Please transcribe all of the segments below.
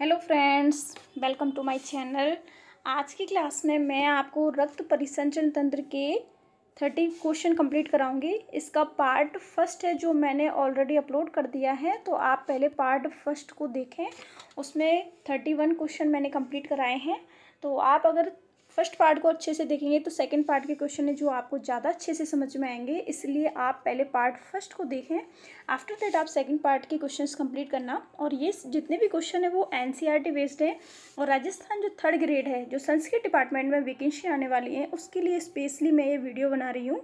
Hello friends, welcome to my channel. आज की class में मैं आपको रक्त परिसंचरण तंत्र के 30 क्वेश्चन कंप्लीट कराऊंगी। इसका पार्ट फर्स्ट है जो मैंने ऑलरेडी अपलोड कर दिया है, तो आप पहले पार्ट फर्स्ट को देखें। उसमें 31 क्वेश्चन मैंने कंप्लीट कराए हैं। तो आप अगर फर्स्ट पार्ट को अच्छे से देखेंगे तो सेकंड पार्ट के क्वेश्चन है जो आपको ज़्यादा अच्छे से समझ में आएंगे, इसलिए आप पहले पार्ट फर्स्ट को देखें। आफ्टर दैट आप सेकंड पार्ट के क्वेश्चंस कंप्लीट करना। और ये जितने भी क्वेश्चन है वो एनसीईआरटी बेस्ड हैं। और राजस्थान जो 3rd ग्रेड है, जो संस्कृत डिपार्टमेंट में वैकेंसी आने वाली है, उसके लिए स्पेशली मैं ये वीडियो बना रही हूँ।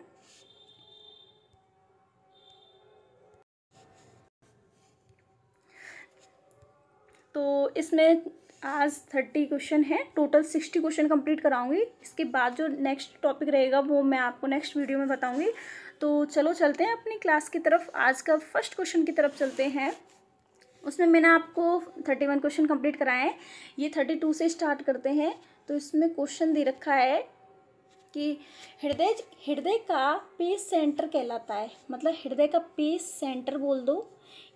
तो इसमें आज 30 क्वेश्चन है, टोटल 60 क्वेश्चन कंप्लीट कराऊंगी। इसके बाद जो नेक्स्ट टॉपिक रहेगा वो मैं आपको नेक्स्ट वीडियो में बताऊंगी। तो चलो चलते हैं अपनी क्लास की तरफ। आज का फर्स्ट क्वेश्चन की तरफ चलते हैं। उसमें मैंने आपको 31 क्वेश्चन कंप्लीट कराए हैं। ये 32 से स्टार्ट करते हैं। तो इसमें क्वेश्चन दे रखा है कि हृदय का पेस सेंटर कहलाता है। मतलब हृदय का पेस सेंटर बोल दो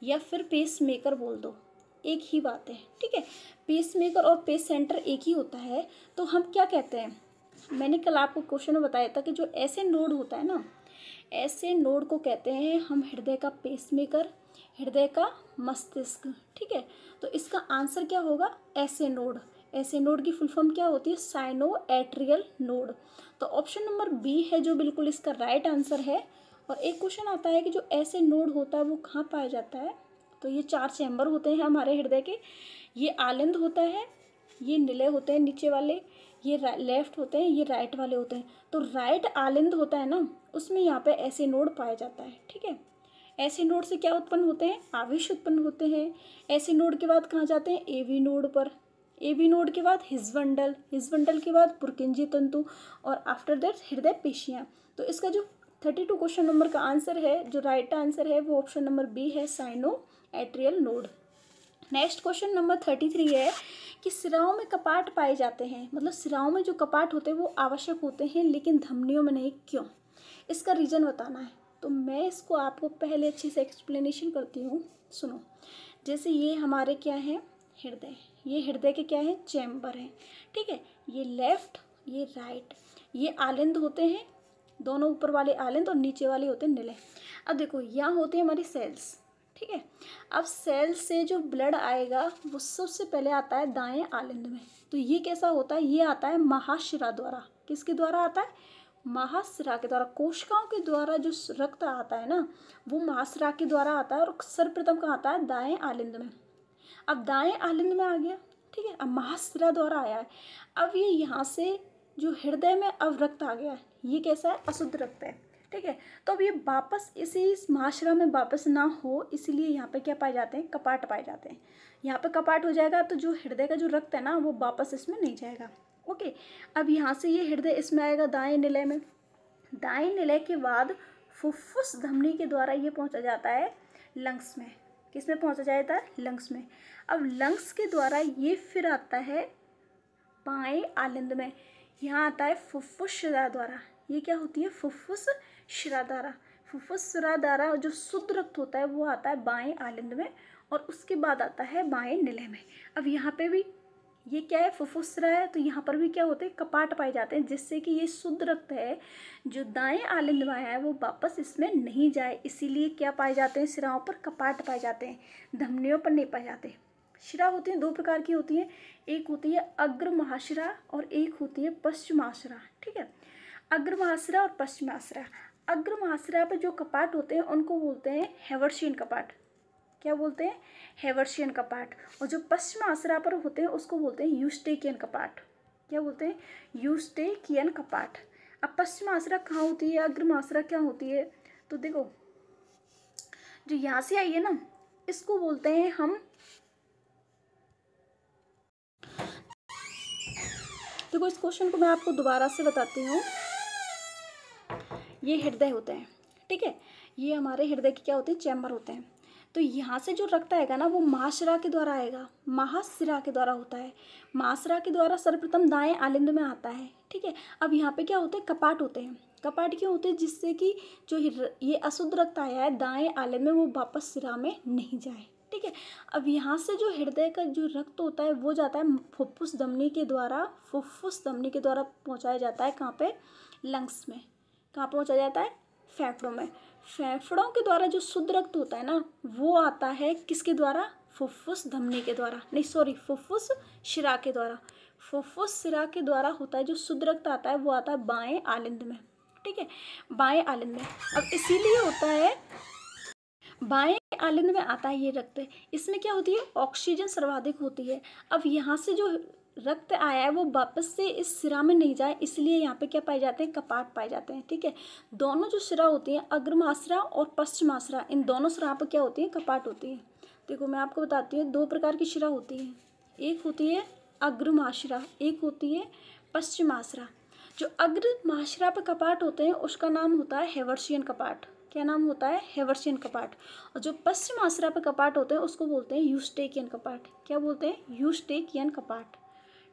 या फिर पेस मेकर बोल दो, एक ही बात है, ठीक है। पेस मेकर और पेस सेंटर एक ही होता है। तो हम क्या कहते हैं, मैंने कल आपको क्वेश्चन में बताया था कि जो ऐसे नोड होता है ना, ऐसे नोड को कहते हैं हम हृदय का पेस मेकर, हृदय का मस्तिष्क, ठीक है। तो इसका आंसर क्या होगा, ऐसे नोड। ऐसे नोड की फुल फॉर्म क्या होती है, साइनो एट्रियल नोड। तो ऑप्शन नंबर बी है जो बिल्कुल इसका राइट आंसर है। और एक क्वेश्चन आता है कि जो ऐसे नोड होता है वो कहाँ पाया जाता है। तो ये 4 चैम्बर होते हैं हमारे हृदय के। ये आलिंद होता है, ये निलय होते हैं नीचे वाले, ये लेफ्ट होते हैं, ये राइट वाले होते हैं। तो राइट आलिंद होता है ना, उसमें यहाँ पे ऐसे नोड पाया जाता है, ठीक है। ऐसे नोड से क्या उत्पन्न होते हैं, आवेश उत्पन्न होते हैं। ऐसे नोड के बाद कहाँ जाते हैं, एवी नोड पर। एवी नोड के बाद हिस्वंडल, हिस्वंडल के बाद पुरकिंजी तंतु, और आफ्टर दैट हृदय पेशियाँ। तो इसका जो 32 क्वेश्चन नंबर का आंसर है, जो राइट आंसर है, वो ऑप्शन नंबर बी है, cyano atrial node. Next question number 33 है कि सिराओं में कपाट पाए जाते हैं। मतलब सिराओं में जो कपाट होते हैं वो आवश्यक होते हैं, लेकिन धमनियों में नहीं, क्यों? इसका रीज़न बताना है। तो मैं इसको आपको पहले अच्छे से एक्सप्लेनेशन करती हूँ, सुनो। जैसे ये हमारे क्या है, हृदय। ये हृदय के क्या है, चैम्बर हैं, ठीक है। ये लेफ्ट, ये राइट, ये आलिंद होते हैं, दोनों ऊपर वाले आलिंद और नीचे वाले होते हैं निलय। अब देखो यहाँ होती है हमारी सेल्स, ठीक है। अब सेल से जो ब्लड आएगा वो सबसे पहले आता है दाएं आलिंद में। तो ये कैसा होता है, ये आता है महाशिरा द्वारा। किसके द्वारा आता है, महाशिरा के द्वारा। कोशिकाओं के द्वारा जो रक्त आता है ना, वो महाशिरा के द्वारा आता है। और सर्वप्रथम कहाँ आता है, दाएं आलिंद में। अब दाएं आलिंद में आ गया, ठीक है। अब महाशिरा द्वारा आया है। अब ये यहाँ से जो हृदय में अब रक्त आ गया है, ये कैसा है, अशुद्ध रक्त है, ठीक है। तो अब ये वापस इसी महाशिरा में वापस ना हो, इसीलिए यहाँ पे क्या पाए जाते हैं, कपाट पाए जाते हैं। यहाँ पे कपाट हो जाएगा तो जो हृदय का जो रक्त है ना, वो वापस इसमें नहीं जाएगा, ओके। अब यहाँ से ये हृदय इसमें आएगा दाएं निलय में। दाएं निलय के बाद फुफ्फुस धमनी के द्वारा ये पहुँचा जाता है लंग्स में। किस में पहुँचा जाता है, लंग्स में। अब लंग्स के द्वारा ये फिर आता है बाएं आलिंद में। यहाँ आता है फुफ्फुस शिरा द्वारा। ये क्या होती है, फुफ्फुस शिरा द्वारा। फुफ्फुस शिरा द्वारा जो शुद्ध रक्त होता है वो आता है बाएं आलिंद में, और उसके बाद आता है बाएं निलय में। अब यहाँ पे भी ये क्या है, फुफ्फुस शिरा है, तो यहाँ पर भी क्या होते हैं, कपाट पाए जाते हैं, जिससे कि ये शुद्ध रक्त है जो दाएं आलिंद में आया है वो वापस इसमें नहीं जाए। इसीलिए क्या पाए जाते हैं, शिराओं पर कपाट पाए जाते हैं, धमनियों पर नहीं पाए जाते। शिरा होती हैं 2 प्रकार की होती हैं, एक होती है अग्र महाशिरा और एक होती है पश्चिम महाशिरा, ठीक है। अग्र महाशिरा और पश्चिम महाशिरा। अग्र महाशिरा पे जो कपाट होते हैं उनको बोलते हैं हेवर्शियन कपाट। क्या बोलते हैं, हेवर्शियन कपाट। और जो पश्चिम महाशिरा पर होते हैं उसको बोलते हैं यूस्टेकियन कपाट। क्या बोलते हैं, यूस्टेकियन कपाट। अब पश्चिम महाशिरा कहाँ होती है, अग्र महाशिरा क्या होती है, तो देखो जो यहाँ से आई है ना, इसको बोलते हैं हम, देखो इस क्वेश्चन को मैं आपको दोबारा से बताती हूँ। ये हृदय होते हैं, ठीक है। ये हमारे हृदय के क्या होते हैं, चैम्बर होते हैं। तो यहाँ से जो रक्त आएगा ना, वो महाशिरा के द्वारा आएगा, महाशिरा के द्वारा होता है। महाशिरा के द्वारा सर्वप्रथम दाएं आलिंद में आता है, ठीक है। अब यहाँ पे क्या होते हैं, कपाट होते हैं। कपाट क्यों होते हैं, जिससे कि जो ये अशुद्ध रक्त आया है दाएं आलिंद में वो वापस शिरा में नहीं जाए, ठीक है। अब यहाँ से जो हृदय का जो रक्त होता है वो जाता है फुफ्फुस धमनी के द्वारा, फुफ्फुस धमनी के द्वारा पहुँचाया जाता है कहाँ पे, लंग्स में। कहाँ पहुँचाया जाता है, फेफड़ों में। फेफड़ों के द्वारा जो शुद्ध रक्त होता है ना वो आता है किसके द्वारा, फुफ्फुस धमनी के द्वारा, नहीं सॉरी फुफ्फुस शिरा के द्वारा। फुफ्फुस शिरा के द्वारा होता है जो शुद्ध रक्त आता है वो आता है बाएं आलिंद में, ठीक है, बाएं आलिंद में। अब इसीलिए होता है बाएं आलिंद में आता है ये रक्त। इसमें क्या होती है, ऑक्सीजन सर्वाधिक होती है। अब यहाँ से जो रक्त आया है वो वापस से इस सिरा में नहीं जाए, इसलिए यहाँ पे क्या पाए जाते हैं, कपाट पाए जाते हैं, ठीक है। दोनों जो सिरा होती हैं अग्रमाश्रा और पश्चिमाश्रा, इन दोनों सिरा पर क्या होती है, कपाट होती है। देखो मैं आपको बताती हूँ, दो प्रकार की शिरा होती है, एक होती है अग्रमाश्रा, एक होती है पश्चिमाश्रा। जो अग्रमाश्रा पर कपाट होते हैं उसका नाम होता है हेवर्शियन कपाट। क्या नाम होता है, हेवर्शियन कपाट। और जो पश्चिमाश्रा पर कपाट होते हैं उसको बोलते हैं यूस्टेकियन कपाट। क्या बोलते हैं, यूस्टेकियन कपाट।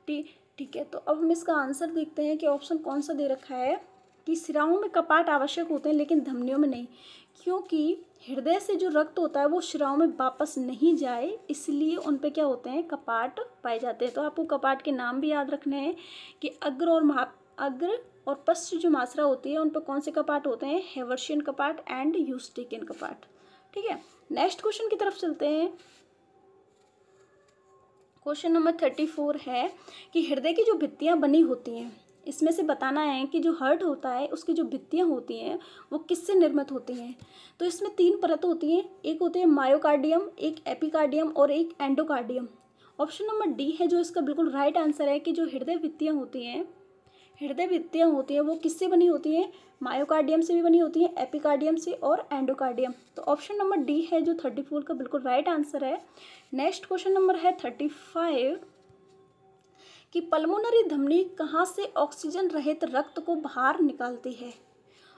ठीक है। तो अब हम इसका आंसर देखते हैं कि ऑप्शन कौन सा दे रखा है कि शिराओं में कपाट आवश्यक होते हैं लेकिन धमनियों में नहीं, क्योंकि हृदय से जो रक्त होता है वो शिराओं में वापस नहीं जाए, इसलिए उन पे क्या होते हैं, कपाट पाए जाते हैं। तो आपको कपाट के नाम भी याद रखने हैं कि अग्र और पश्च जो मात्रा होती है उन पर कौन से कपाट होते हैं, हेवर्शियन कपाट एंड यूस्टेकियन कपाट, ठीक है। नेक्स्ट क्वेश्चन की तरफ चलते हैं। क्वेश्चन नंबर 34 है कि हृदय की जो भित्तियां बनी होती हैं, इसमें से बताना है कि जो हार्ट होता है उसकी जो भित्तियां होती हैं वो किससे निर्मित होती हैं। तो इसमें तीन परत होती हैं, एक होती है मायोकार्डियम, एक एपिकार्डियम और एक एंडोकार्डियम। ऑप्शन नंबर डी है जो इसका बिल्कुल राइट आंसर है कि जो हृदय भित्तियां होती हैं वो किससे बनी होती हैं, मायोकार्डियम से भी बनी होती हैं, एपिकार्डियम से और एंडोकार्डियम। तो ऑप्शन नंबर डी है जो 34 का बिल्कुल राइट आंसर है। नेक्स्ट क्वेश्चन नंबर है 35 कि पल्मोनरी धमनी कहाँ से ऑक्सीजन रहित रक्त को बाहर निकालती है।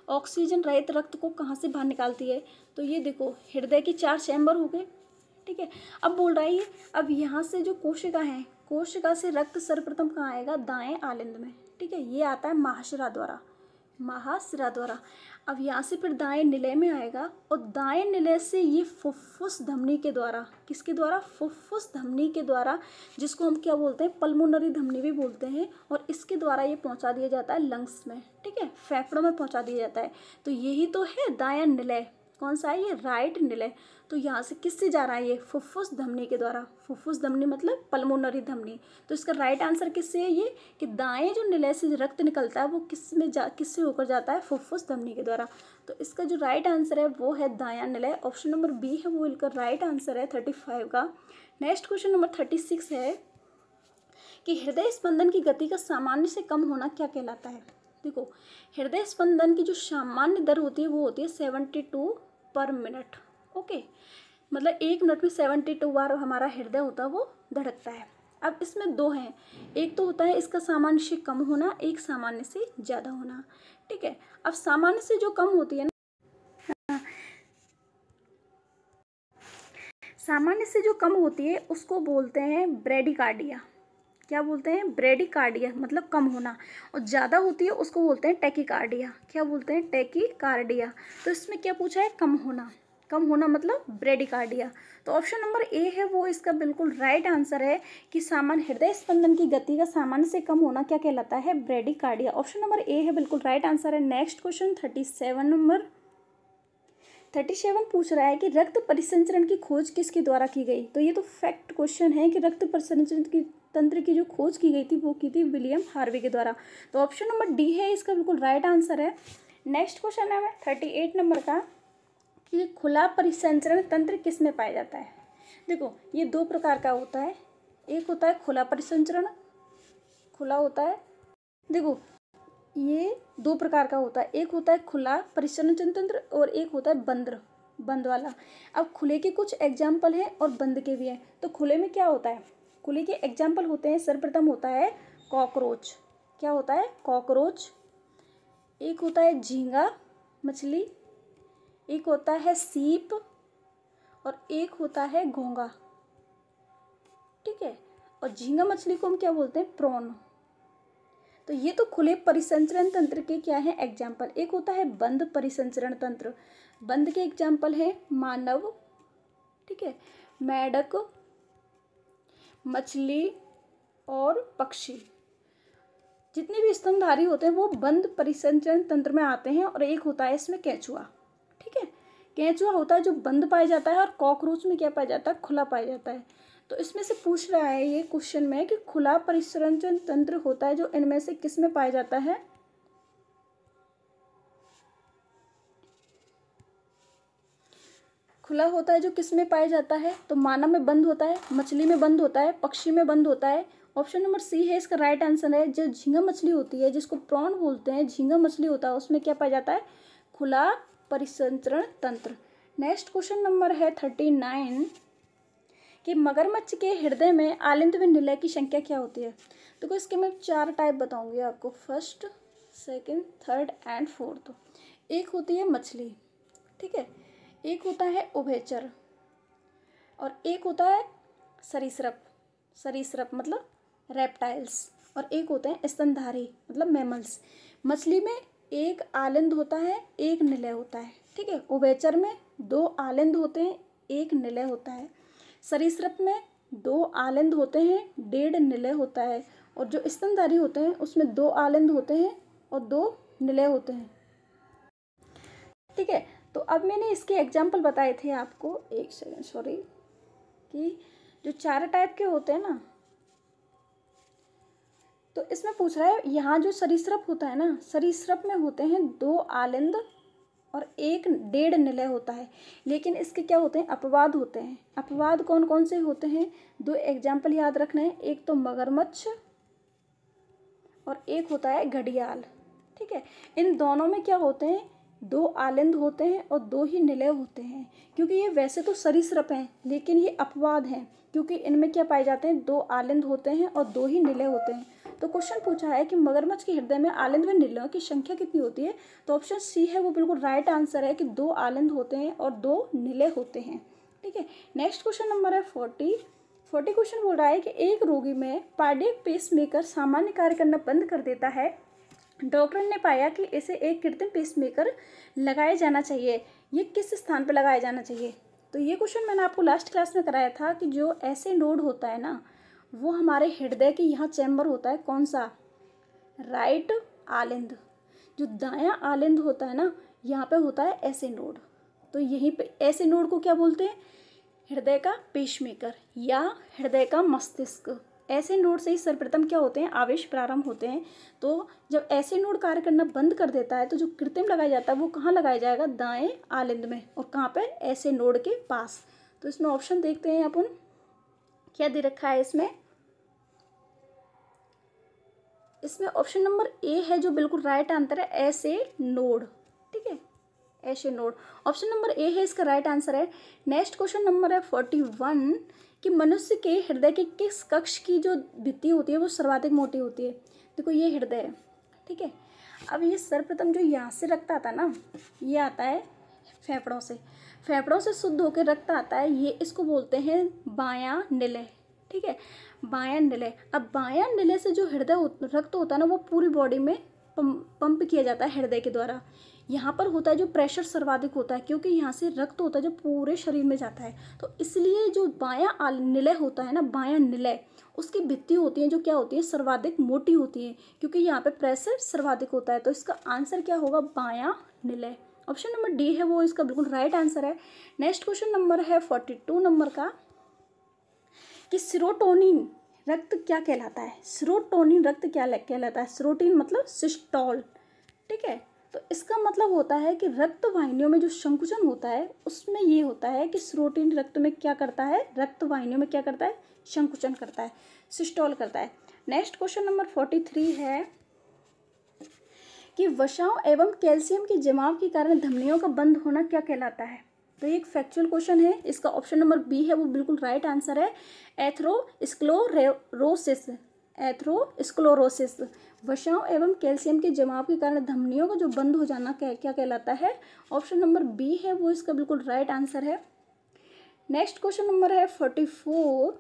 ऑक्सीजन रहित रक्त को कहाँ से बाहर निकालती है, तो ये देखो हृदय के 4 चैम्बर हो गए, ठीक है। अब बोल रहा है ये, अब यहाँ से जो कोशिका है, कोशिका से रक्त सर्वप्रथम कहाँ आएगा, दाएं आलिंद में, ठीक है। ये आता है महाशिरा द्वारा। अब यहाँ से फिर दाएं निलय में आएगा और दाएं निलय से ये फुफ्फुस धमनी के द्वारा, किसके द्वारा, फुफ्फुस धमनी के द्वारा, जिसको हम क्या बोलते हैं, पल्मोनरी धमनी भी बोलते हैं, और इसके द्वारा ये पहुँचा दिया जाता है लंग्स में, ठीक है, फेफड़ों में पहुँचा दिया जाता है। तो यही तो है दायां निलय, कौन सा है ये, राइट निलय। तो यहाँ से किससे जा रहा है ये, फुफ्फुस धमनी के द्वारा। फुफ्फुस धमनी मतलब पल्मोनरी धमनी। तो इसका राइट आंसर किससे है ये, कि दाएं जो निलय से रक्त निकलता है वो किससे होकर जाता है, फुफ्फुस धमनी के द्वारा। तो इसका जो राइट आंसर है वो है दायां निलय। ऑप्शन नंबर बी है वो इसका राइट आंसर है 35 का। नेक्स्ट क्वेश्चन नंबर 36 है कि हृदय स्पंदन की गति का सामान्य से कम होना क्या कहलाता है। देखो हृदय स्पंदन की जो सामान्य दर होती है वो होती है 72 पर मिनट, ओके। मतलब 1 मिनट में 72 बार हमारा हृदय होता है वो धड़कता है। अब इसमें दो हैं, एक तो होता है इसका सामान्य से कम होना, एक सामान्य से ज़्यादा होना, ठीक है। अब सामान्य से जो कम होती है ना, सामान्य से जो कम होती है उसको बोलते हैं ब्रेडिकार्डिया। क्या बोलते हैं, ब्रेडिकार्डिया मतलब कम होना। और ज़्यादा होती है उसको बोलते हैं टैकीकार्डिया। क्या बोलते हैं, टैकीकार्डिया। तो इसमें क्या पूछा है, कम होना। कम होना मतलब ब्रेडिकार्डिया। तो ऑप्शन नंबर ए है वो इसका बिल्कुल राइट आंसर है कि सामान्य हृदय स्पंदन की गति का सामान्य से कम होना क्या कहलाता है, ब्रेडिकार्डिया। ऑप्शन नंबर ए है बिल्कुल राइट आंसर है। नेक्स्ट क्वेश्चन 37 पूछ रहा है कि रक्त परिसंचरण की खोज किसके द्वारा की गई। तो ये तो फैक्ट क्वेश्चन है कि रक्त परिसंचरण की तंत्र की जो खोज की गई थी वो की थी विलियम हार्वे के द्वारा। तो ऑप्शन नंबर डी है इसका बिल्कुल राइट आंसर है। नेक्स्ट क्वेश्चन है 38 नंबर का कि खुला परिसंचरण तंत्र किस में पाया जाता है। देखो ये दो प्रकार का होता है, एक होता है खुला परिसंचरण, खुला होता है, देखो ये दो प्रकार का होता है, एक होता है खुला परिसंचरण तंत्र और एक होता है बंद वाला। अब खुले के कुछ एग्जाम्पल हैं और बंद के भी हैं। तो खुले में क्या होता है, खुले के एग्जाम्पल होते हैं, सर्वप्रथम होता है कॉकरोच। क्या होता है, कॉकरोच। एक होता है झींगा मछली, एक होता है सीप और एक होता है घोंगा, ठीक है। और झींगा मछली को हम क्या बोलते हैं, प्रॉन। तो ये तो खुले परिसंचरण तंत्र के क्या है एग्जाम्पल। एक होता है बंद परिसंचरण तंत्र, बंद के एग्जाम्पल है मानव, ठीक है। मेढक, मछली और पक्षी, जितने भी स्तनधारी होते हैं वो बंद परिसंचरण तंत्र में आते हैं। और एक होता है इसमें केंचुआ। ठीक है, केंचुआ होता है जो बंद पाया जाता है, और कॉकरोच में क्या पाया जाता है, खुला पाया जाता है। तो इसमें से पूछ रहा है ये क्वेश्चन में कि खुला परिसंचरण तंत्र होता है जो इनमें से किस में पाया जाता है। खुला होता है जो किस में पाया जाता है, तो मानव में बंद होता है, मछली में बंद होता है, पक्षी में बंद होता है। ऑप्शन नंबर सी है इसका राइट आंसर है। जो झींगा मछली होती है, जिसको प्रॉन बोलते हैं, झींगा मछली होता है, उसमें क्या पाया जाता है, खुला परिसंचरण तंत्र। नेक्स्ट क्वेश्चन नंबर है 39 कि मगरमच्छ के हृदय में आलिंद व निलय की संख्या क्या होती है। तो इसके मैं 4 टाइप बताऊंगी आपको, first, second, third and fourth. एक होती है मछली, ठीक है, एक होता है उभयचर, और एक होता है सरीसृप, सरीसृप मतलब रेप्टाइल्स, और एक होते हैं स्तनधारी मतलब मैमल्स। मछली में एक आलिंद होता है, एक निलय होता है। ठीक है, उभयचर में 2 आलिंद होते हैं, एक निलय होता है। सरीसृप में 2 आलिंद होते हैं, 1.5 निलय होता है। और जो स्तनधारी होते हैं उसमें 2 आलिंद होते हैं और 2 निलय होते हैं। ठीक है, तो अब मैंने इसके एग्जाम्पल बताए थे आपको, एक सेकेंड सॉरी, कि जो 4 टाइप के होते हैं ना, तो इसमें पूछ रहा है यहाँ जो सरीसृप होता है ना, सरीसृप में होते हैं 2 आलिंद और 1.5 निलय होता है। लेकिन इसके क्या होते हैं, अपवाद होते हैं। अपवाद कौन कौन से होते हैं, 2 एग्जाम्पल याद रखना है, एक तो मगरमच्छ और एक होता है घड़ियाल। ठीक है, इन दोनों में क्या होते हैं, 2 आलिंद होते हैं और 2 ही निलय होते हैं। क्योंकि ये वैसे तो सरीसृप हैं, लेकिन ये अपवाद हैं, क्योंकि इनमें क्या पाए जाते हैं, 2 आलिंद होते हैं और 2 ही निलय होते हैं। तो क्वेश्चन पूछा है कि मगरमच्छ के हृदय में आलिंद व निलयों की संख्या कितनी होती है। तो ऑप्शन सी है वो बिल्कुल राइट आंसर है कि 2 आलिंद होते हैं और 2 निलय होते हैं। ठीक है, नेक्स्ट क्वेश्चन नंबर है 40 क्वेश्चन बोल रहा है कि एक रोगी में कार्डियक पेसमेकर सामान्य कार्य करना बंद कर देता है। डॉक्टर ने पाया कि इसे एक कृत्रिम पेसमेकर लगाया जाना चाहिए, ये किस स्थान पर लगाया जाना चाहिए। तो ये क्वेश्चन मैंने आपको लास्ट क्लास में कराया था कि जो ऐसे नोड होता है ना, वो हमारे हृदय के यहाँ चैम्बर होता है, कौन सा, राइट आलिंद। जो दायां आलिंद होता है ना, यहाँ पे होता है ऐसे नोड। तो यहीं पे ऐसे नोड को क्या बोलते हैं, हृदय का पेसमेकर या हृदय का मस्तिष्क। ऐसे नोड से ही सर्वप्रथम क्या होते हैं, आवेश प्रारंभ होते हैं। तो जब ऐसे नोड कार्य करना बंद कर देता है, तो जो कृत्रिम लगाया जाता है वो कहाँ लगाया जाएगा, दाएं आलिंद में, और कहाँ पे, ऐसे नोड के पास। तो इसमें ऑप्शन देखते हैं अपन, क्या दे रखा है इसमें ऑप्शन नंबर ए है जो बिल्कुल राइट आंसर है, ऐसे नोड। ठीक है, ऐसे नोड, ऑप्शन नंबर ए है इसका राइट आंसर है। नेक्स्ट क्वेश्चन नंबर है 41 कि मनुष्य के हृदय के किस कक्ष की जो भित्ति होती है वो सर्वाधिक मोटी होती है। देखो ये हृदय है, ठीक है, अब ये सर्वप्रथम जो यहाँ से रक्त आता है ना, ये आता है फेफड़ों से, फेफड़ों से शुद्ध होकर रक्त आता है, ये इसको बोलते हैं बायां निलय। ठीक है, बायां निलय। अब बायां निलय से जो हृदय रक्त होता है ना, वो पूरी बॉडी में पंप किया जाता है हृदय के द्वारा। यहाँ पर होता है जो प्रेशर सर्वाधिक होता है, क्योंकि यहाँ से रक्त होता है जो पूरे शरीर में जाता है। तो इसलिए जो बायां निलय होता है ना, बायां निलय, उसकी भित्ति होती है जो क्या होती है, सर्वाधिक मोटी होती है, क्योंकि यहाँ पे प्रेशर सर्वाधिक होता है। तो इसका आंसर क्या होगा, बायां निलय। ऑप्शन नंबर डी है वो इसका बिल्कुल राइट आंसर है। नेक्स्ट क्वेश्चन नंबर है 42 नंबर का कि सेरोटोनिन रक्त क्या कहलाता है। सेरोटोनिन रक्त क्या कहलाता है, सेरोटोनिन मतलब सिस्टोल। ठीक है, तो इसका मतलब होता है कि रक्त वाहिनियों में जो संकुचन होता है उसमें ये होता है कि सेरोटोनिन रक्त में क्या करता है, रक्त वाहिनियों में क्या करता है, संकुचन करता है, सिस्टोल करता है। नेक्स्ट क्वेश्चन नंबर 43 है कि वसाओं एवं कैल्शियम के जमाव के कारण धमनियों का बंद होना क्या कहलाता है। तो ये एक फैक्चुअल क्वेश्चन है, इसका ऑप्शन नंबर बी है वो बिल्कुल राइट आंसर है, एथेरोस्क्लेरोसिस। एथेरोस्क्लेरोसिस वसाओं एवं कैल्शियम के जमाव के कारण धमनियों का जो बंद हो जाना क्या कहलाता है, ऑप्शन नंबर बी है वो इसका बिल्कुल राइट आंसर है। नेक्स्ट क्वेश्चन नंबर है 44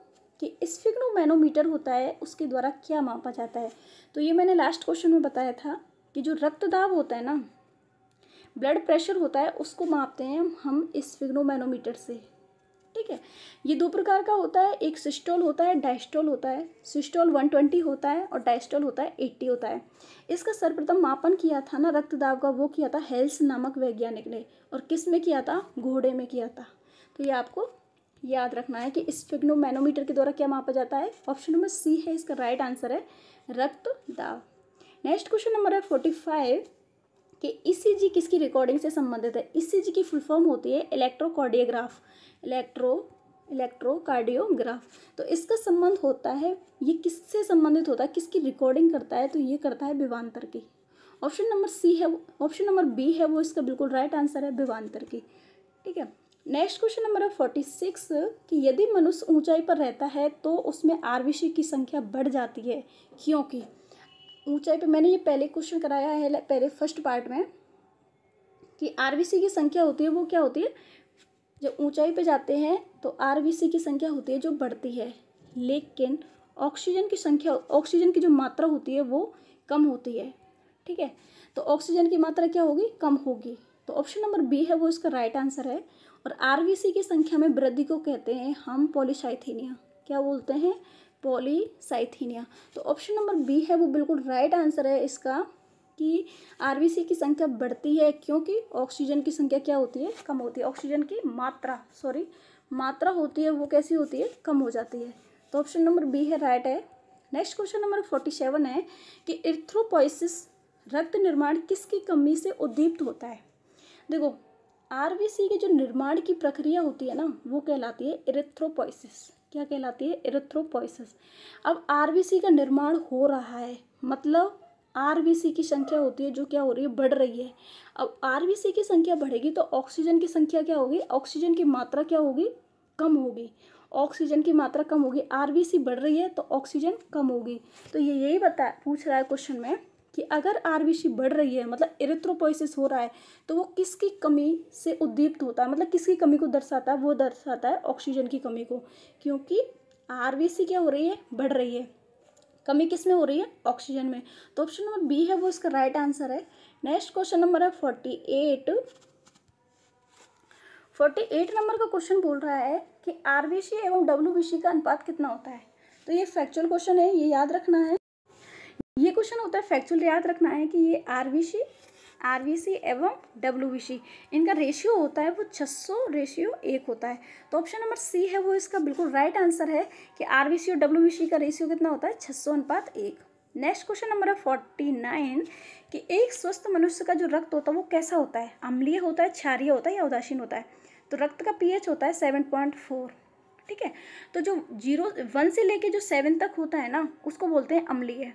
कि स्फिग्नोमैनोमीटर होता है, उसके द्वारा क्या मापा जाता है। तो ये मैंने लास्ट क्वेश्चन में बताया था कि जो रक्तदाब होता है ना, ब्लड प्रेशर होता है, उसको मापते हैं हम स्फिग्नोमैनोमीटर से। ठीक है। ये दो प्रकार का होता है, एक सिस्टोल होता है, डायस्टोल होता है। सिस्टोल 120 होता है और डायस्टोल होता है 80 होता है। इसका सर्वप्रथम मापन किया था ना रक्त दाब का, वो किया था हेल्स नामक वैज्ञानिक ने। और किस में किया था? घोड़े में किया था। तो ये आपको याद रखना है कि स्फिग्नोमैनोमीटर के द्वारा क्या मापा जाता है। ऑप्शन नंबर सी है इसका राइट आंसर है, रक्त दाब। नेक्स्ट क्वेश्चन नंबर है 45 कि ईसीजी किसकी रिकॉर्डिंग से संबंधित है। ईसीजी की फुल फॉर्म होती है इलेक्ट्रोकार्डियोग्राफ। इलेक्ट्रोकार्डियोग्राफ। तो इसका संबंध होता है, ये किससे संबंधित होता है, किसकी रिकॉर्डिंग करता है? तो ये करता है विभवांतर की। ऑप्शन नंबर सी है, ऑप्शन नंबर बी है वो इसका बिल्कुल राइट आंसर है, विभवांतर की। ठीक है। नेक्स्ट क्वेश्चन नंबर है 46 कि यदि मनुष्य ऊंचाई पर रहता है तो उसमें आरबीसी की संख्या बढ़ जाती है, क्योंकि ऊंचाई पे, मैंने ये पहले क्वेश्चन कराया है पहले फर्स्ट पार्ट में कि आरबीसी की संख्या होती है वो क्या होती है, जब ऊंचाई पे जाते हैं तो आरबीसी की संख्या होती है जो बढ़ती है, लेकिन ऑक्सीजन की संख्या, ऑक्सीजन की जो मात्रा होती है वो कम होती है। ठीक है। तो ऑक्सीजन की मात्रा क्या होगी? कम होगी। तो ऑप्शन नंबर बी है वो इसका राइट आंसर है। और आरबीसी की संख्या में वृद्धि को कहते हैं हम पॉलीसाइथीनिया। क्या बोलते हैं? पॉलीसाइथीनिया। तो ऑप्शन नंबर बी है वो बिल्कुल राइट आंसर है इसका कि आरबीसी की संख्या बढ़ती है क्योंकि ऑक्सीजन की संख्या क्या होती है? कम होती है। ऑक्सीजन की मात्रा होती है वो कैसी होती है? कम हो जाती है। तो ऑप्शन नंबर बी है राइट है। नेक्स्ट क्वेश्चन नंबर 47 है कि इरिथ्रोपोइसिस रक्त निर्माण किसकी कमी से उद्दीप्त होता है। देखो, आरबीसी के जो निर्माण की प्रक्रिया होती है ना वो कहलाती है इरिथ्रोपोइसिस। क्या कहलाती है? इरिथ्रोपोइसिस। अब आरबीसी का निर्माण हो रहा है, मतलब आरबीसी की संख्या होती है जो क्या हो रही है? बढ़ रही है। अब आरबीसी की संख्या बढ़ेगी तो ऑक्सीजन की संख्या क्या होगी? ऑक्सीजन की मात्रा क्या होगी? कम होगी। ऑक्सीजन की मात्रा कम होगी, आरबीसी बढ़ रही है तो ऑक्सीजन कम होगी। तो ये यही पूछ रहा है क्वेश्चन में कि अगर आरबीसी बढ़ रही है मतलब इरिथ्रोपोइसिस हो रहा है तो वो किसकी कमी से उद्दीप्त होता है, मतलब किसकी कमी को दर्शाता है? वो दर्शाता है ऑक्सीजन की कमी को, क्योंकि आरबीसी क्या हो रही है? बढ़ रही है। कमी किस में हो रही है? ऑक्सीजन में। तो ऑप्शन नंबर बी है वो इसका राइट आंसर है। नेक्स्ट क्वेश्चन नंबर है 48 नंबर का क्वेश्चन बोल रहा है कि आरबीसी एवं डब्ल्यूबीसी का अनुपात कितना होता है। तो ये फैक्चुअल क्वेश्चन है, ये याद रखना है। ये क्वेश्चन होता है फैक्चुअल, याद रखना है कि ये आरबीसी एवं डब्ल्यूबीसी इनका रेशियो होता है वो 600:1 होता है। तो ऑप्शन नंबर सी है वो इसका बिल्कुल राइट आंसर है कि आरबीसी और डब्ल्यूबीसी का रेशियो कितना होता है? 600:1। नेक्स्ट क्वेश्चन नंबर है 49 कि एक स्वस्थ मनुष्य का जो रक्त होता है वो कैसा होता है? अम्लीय होता है, क्षारीय होता है या उदासीन होता है? तो रक्त का पीएच होता है 7.4। ठीक है। तो जो 1 से लेके जो 7 तक होता है ना उसको बोलते हैं अम्लीय,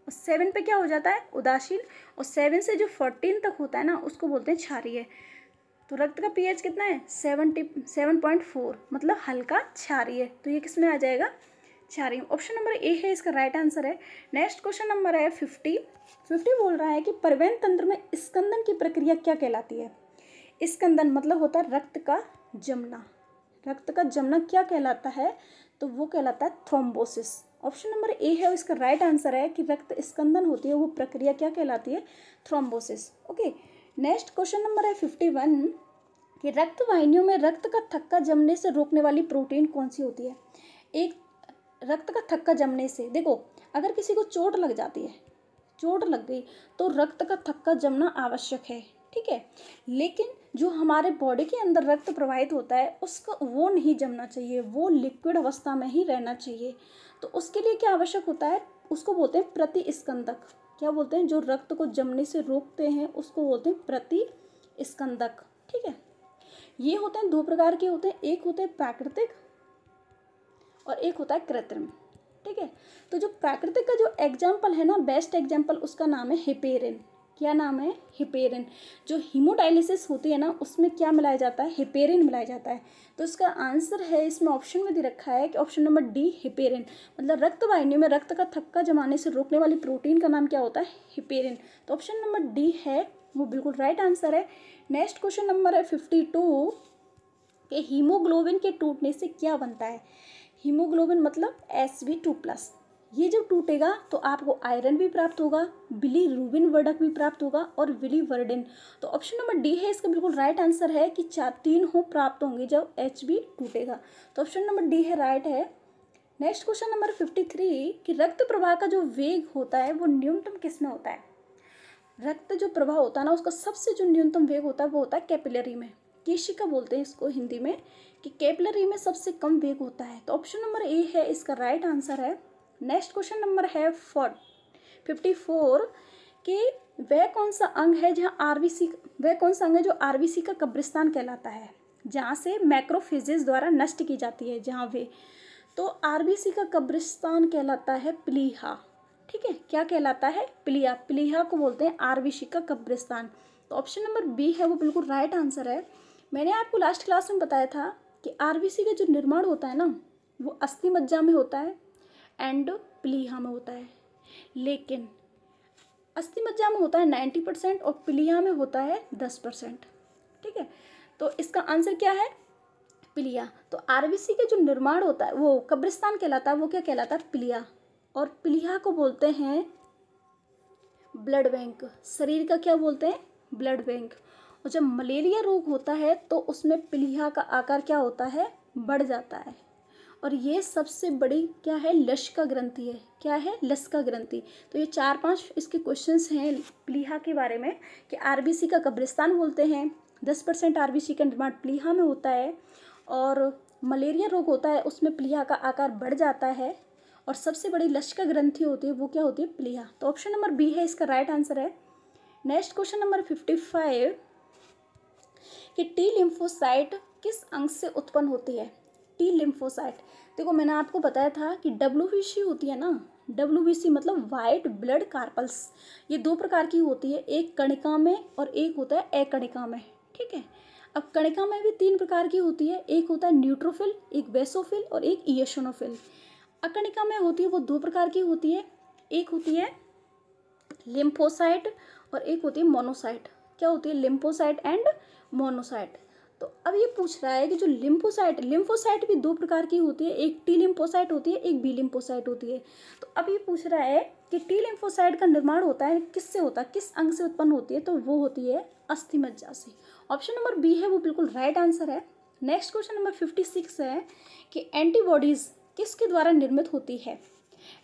और 7 पे क्या हो जाता है? उदासीन। और 7 से जो 14 तक होता है ना उसको बोलते हैं क्षारीय। तो रक्त का पीएच कितना है? 7.4, मतलब हल्का क्षारीय। तो ये किस में आ जाएगा? क्षारीय। ऑप्शन नंबर ए है इसका राइट आंसर है। नेक्स्ट क्वेश्चन नंबर है 50 बोल रहा है कि परिवहन तंत्र में स्कंदन की प्रक्रिया क्या कहलाती है। स्कंदन मतलब होता है रक्त का जमना। रक्त का जमना क्या कहलाता है? तो वो कहलाता है थ्रोम्बोसिस। ऑप्शन नंबर ए है इसका राइट आंसर है कि रक्त स्कंदन होती है वो प्रक्रिया क्या कहलाती है? Thrombosis. Okay. Next question number है 51 कि रक्त वाहिनियों में रक्त का थक्का जमने से रोकने वाली प्रोटीन कौन सी होती है। एक रक्त का थक्का जमने से, देखो अगर किसी को चोट लग जाती है, चोट लग गई तो रक्त का थक्का जमना आवश्यक है। ठीक है। लेकिन जो हमारे बॉडी के अंदर रक्त प्रवाहित होता है उसका वो नहीं जमना चाहिए, वो लिक्विड अवस्था में ही रहना चाहिए। तो उसके लिए क्या आवश्यक होता है? उसको बोलते हैं प्रतिस्कंदक। क्या बोलते हैं? जो रक्त को जमने से रोकते हैं उसको बोलते हैं प्रतिस्कंदक। ठीक है। ये होते हैं दो प्रकार के होते हैं, एक होते हैं प्राकृतिक और एक होता है कृत्रिम। ठीक है। तो जो प्राकृतिक का जो एग्जाम्पल है ना, बेस्ट एग्जाम्पल उसका नाम है हिपेरिन। क्या नाम है? हिपेरिन। जो हीमोडायलिसिस होती है ना उसमें क्या मिलाया जाता है? हिपेरिन मिलाया जाता है। तो इसका आंसर है, इसमें ऑप्शन में दे रखा है कि ऑप्शन नंबर डी हिपेरिन, मतलब रक्त वाहिनियों में रक्त का थक्का जमाने से रोकने वाली प्रोटीन का नाम क्या होता है? हिपेरिन। तो ऑप्शन नंबर डी है वो बिल्कुल राइट आंसर है। नेक्स्ट क्वेश्चन नंबर है 52 कि हीमोग्लोबिन के टूटने से क्या बनता है। हीमोग्लोबिन मतलब Sb2+। ये जब टूटेगा तो आपको आयरन भी प्राप्त होगा, बिलीरुबिन वर्धक भी प्राप्त होगा और बिलीवर्डिन। तो ऑप्शन नंबर डी है इसका बिल्कुल राइट आंसर है कि 3 हो प्राप्त होंगे जब Hb टूटेगा। तो ऑप्शन नंबर डी है राइट है। नेक्स्ट क्वेश्चन नंबर 53 कि रक्त प्रवाह का जो वेग होता है वो न्यूनतम किस में होता है। रक्त जो प्रवाह होता है ना उसका सबसे जो न्यूनतम वेग होता है वो होता है कैपिलरी में, केशिका बोलते हैं इसको हिंदी में, कि कैपिलरी में सबसे कम वेग होता है। तो ऑप्शन नंबर ए है इसका राइट आंसर है। नेक्स्ट क्वेश्चन नंबर है 54 कि वह कौन सा अंग है जहाँ आरबीसी, वह कौन सा अंग है जो आरबीसी का कब्रिस्तान कहलाता है, जहाँ से मैक्रोफेजेस द्वारा नष्ट की जाती है जहाँ वे। तो आरबीसी का कब्रिस्तान कहलाता है प्लीहा। ठीक है, क्या कहलाता है, प्लीहा। प्लीहा को बोलते हैं आरबीसी का कब्रिस्तान। तो ऑप्शन नंबर बी है वो बिल्कुल राइट आंसर है। मैंने आपको लास्ट क्लास में बताया था कि आरबीसी का जो निर्माण होता है ना वो अस्थि मज्जा में होता है एंड प्लीहा में होता है, लेकिन अस्थि मज्जा में होता है 90% और प्लीहा में होता है 10%। ठीक है, तो इसका आंसर क्या है, प्लीहा। तो आरबीसी का जो निर्माण होता है वो कब्रिस्तान कहलाता है, वो क्या कहलाता है, प्लीहा। और प्लीहा को बोलते हैं ब्लड बैंक। शरीर का क्या बोलते हैं, ब्लड बैंक। और जब मलेरिया रोग होता है तो उसमें प्लीहा का आकार क्या होता है, बढ़ जाता है। और ये सबसे बड़ी क्या है, लसिका ग्रंथि है। क्या है, लसिका ग्रंथि। तो ये 4-5 इसके क्वेश्चंस हैं प्लीहा के बारे में कि आरबीसी का कब्रिस्तान बोलते हैं, 10% आरबीसी का निर्माण प्लीहा में होता है, और मलेरिया रोग होता है उसमें प्लीहा का आकार बढ़ जाता है, और सबसे बड़ी लसिका ग्रंथि होती है वो क्या होती है, प्लीहा। तो ऑप्शन नंबर बी है इसका राइट आंसर है। नेक्स्ट क्वेश्चन नंबर 55 कि टी लिम्फोसाइट किस अंग से उत्पन्न होती है। टी लिम्फोसाइट, देखो मैंने आपको बताया था कि डब्ल्यूबीसी होती है ना, डब्ल्यूबीसी मतलब वाइट ब्लड कार्पल्स, ये 2 प्रकार की होती है, एक कणिका में और एक होता है अकणिका में। ठीक है, अब कणिका में भी 3 प्रकार की होती है, एक होता है न्यूट्रोफिल, एक बेसोफिल और एक इयोसिनोफिल। अकणिका में होती है वो 2 प्रकार की होती है, एक होती है लिम्फोसाइट और एक होती है मोनोसाइट। क्या होती है, लिम्फोसाइट एंड मोनोसाइट। तो अब ये पूछ रहा है कि जो लिम्फोसाइट, लिम्फोसाइट भी 2 प्रकार की होती है, एक टी लिम्फोसाइट होती है, एक बी लिम्फोसाइट होती है। तो अब ये पूछ रहा है कि टी लिम्फोसाइट का निर्माण होता है किससे होता है, किस अंग से उत्पन्न होती है, तो वो होती है अस्थि मज्जा से। ऑप्शन नंबर बी है वो बिल्कुल राइट आंसर है। नेक्स्ट क्वेश्चन नंबर 56 है कि एंटीबॉडीज किसके द्वारा निर्मित होती है।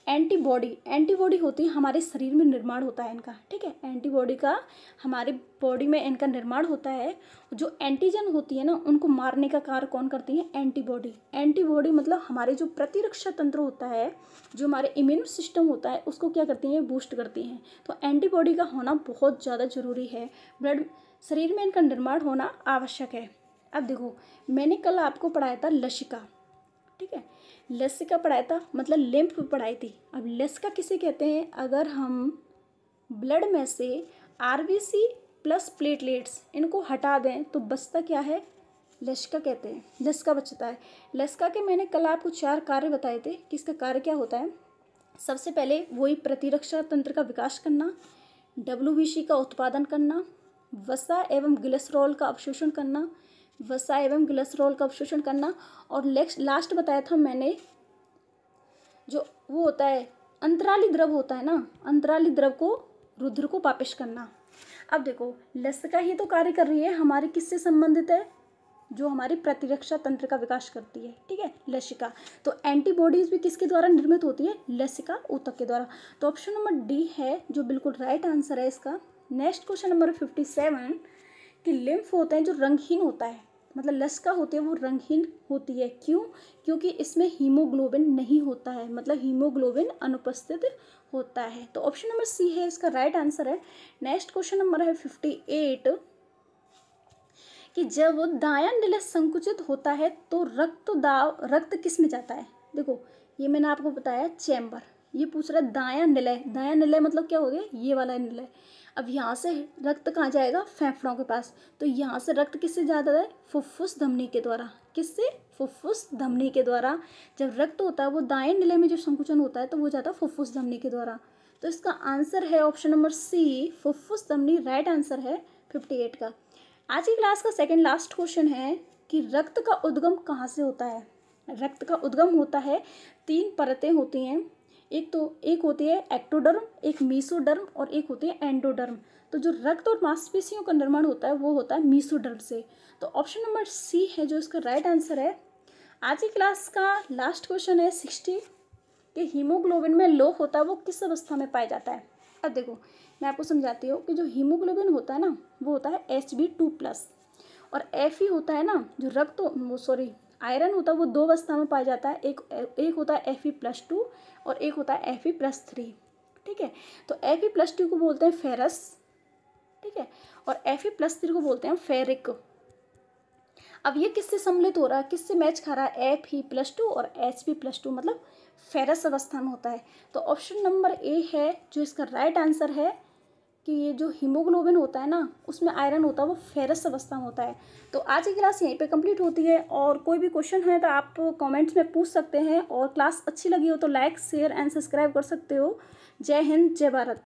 एंटीबॉडी, एंटीबॉडी होती है हमारे शरीर में निर्माण होता है इनका। ठीक है, एंटीबॉडी का हमारे बॉडी में इनका निर्माण होता है। जो एंटीजन होती है ना उनको मारने का कार्य कौन करती है, एंटीबॉडी। एंटीबॉडी मतलब हमारे जो प्रतिरक्षा तंत्र होता है, जो हमारे इम्यून सिस्टम होता है उसको क्या करती हैं, बूस्ट करती हैं। तो एंटीबॉडी का होना बहुत ज़्यादा जरूरी है, ब्लड शरीर में इनका निर्माण होना आवश्यक है। अब देखो मैंने कल आपको पढ़ाया था लसिका। ठीक है, लसिका पढ़ाया था मतलब लिम्फ पढ़ाई थी। अब लसिका किसे कहते हैं, अगर हम ब्लड में से आरबीसी प्लस प्लेटलेट्स इनको हटा दें तो बचता क्या है, लसिका कहते हैं, लसिका बचता है। लसिका के मैंने कल आपको 4 कार्य बताए थे कि इसका कार्य क्या होता है। सबसे पहले वही प्रतिरक्षा तंत्र का विकास करना, डब्ल्यूबीसी का उत्पादन करना, वसा एवं ग्लिसरॉल का अवशोषण करना, वसा एवं ग्लिसरॉल का अवशोषण करना, और लास्ट बताया था मैंने जो वो होता है अंतराली द्रव होता है ना, अंतराली द्रव को रुधिर को वापस करना। अब देखो लसिका ही तो कार्य कर रही है, हमारे किससे संबंधित है, जो हमारी प्रतिरक्षा तंत्र का विकास करती है। ठीक है, लसिका। तो एंटीबॉडीज भी किसके द्वारा निर्मित होती है, लसिका ऊतक के द्वारा। तो ऑप्शन नंबर डी है जो बिल्कुल राइट आंसर है इसका। नेक्स्ट क्वेश्चन नंबर 57 कि लिम्फ होता है जो रंगहीन होता है, मतलब लसिका होती है वो रंगहीन होती है, क्यों, क्योंकि इसमें हीमोग्लोबिन नहीं होता है, मतलब हीमोग्लोबिन अनुपस्थित होता है। तो ऑप्शन नंबर सी है इसका राइट आंसर है। नेक्स्ट क्वेश्चन नंबर है 58 कि जब दायां निलय संकुचित होता है तो रक्त किस में जाता है। देखो ये मैंने आपको बताया चैम्बर, ये पूछ रहा है दायां निलय। दायां निलय मतलब क्या हो गया, ये वाला निलय। अब यहाँ से रक्त कहाँ जाएगा, फेफड़ों के पास। तो यहाँ से रक्त किससे जाता है, फुफ्फुस धमनी के द्वारा। किससे, फुफ्फुस धमनी के द्वारा। जब रक्त होता है वो दाएं निलय में जो संकुचन होता है तो वो जाता है फुफ्फुस धमनी के द्वारा। तो इसका आंसर है ऑप्शन नंबर सी, फुफ्फुस धमनी राइट आंसर है 58 का। आज की क्लास का सेकंड लास्ट क्वेश्चन है कि रक्त का उद्गम कहाँ से होता है। रक्त का उद्गम होता है 3 परतें होती हैं, एक होती है एक्टोडर्म, एक मेसोडर्म और एक होती है एंडोडर्म। तो जो रक्त और मांसपेशियों का निर्माण होता है वो होता है मेसोडर्म से। तो ऑप्शन नंबर सी है जो इसका राइट आंसर है। आज की क्लास का लास्ट क्वेश्चन है 60 कि हीमोग्लोबिन में लोह होता है वो किस अवस्था में पाया जाता है। अब देखो मैं आपको समझाती हूँ कि जो हीमोग्लोबिन होता है ना वो होता है Hb2+, और Fe होता है ना जो रक्त वो सॉरी आयरन होता है वो 2 अवस्था में पाया जाता है, एक होता है Fe+2 और एक होता है Fe+3। ठीक है, तो Fe+2 को बोलते हैं फेरस, ठीक है, और Fe+3 को बोलते हैं फेरिक। अब ये किससे सम्मिलित हो रहा है, किससे मैच खा रहा है, Fe+2 और Hb+2 मतलब फेरस अवस्था में होता है। तो ऑप्शन नंबर ए है जो इसका राइट आंसर है कि ये जो हीमोग्लोबिन होता है ना उसमें आयरन होता है वो फेरस अवस्था में होता है। तो आज की क्लास यहीं पे कंप्लीट होती है, और कोई भी क्वेश्चन है तो आप कमेंट्स में पूछ सकते हैं, और क्लास अच्छी लगी हो तो लाइक शेयर एंड सब्सक्राइब कर सकते हो। जय हिंद, जय भारत।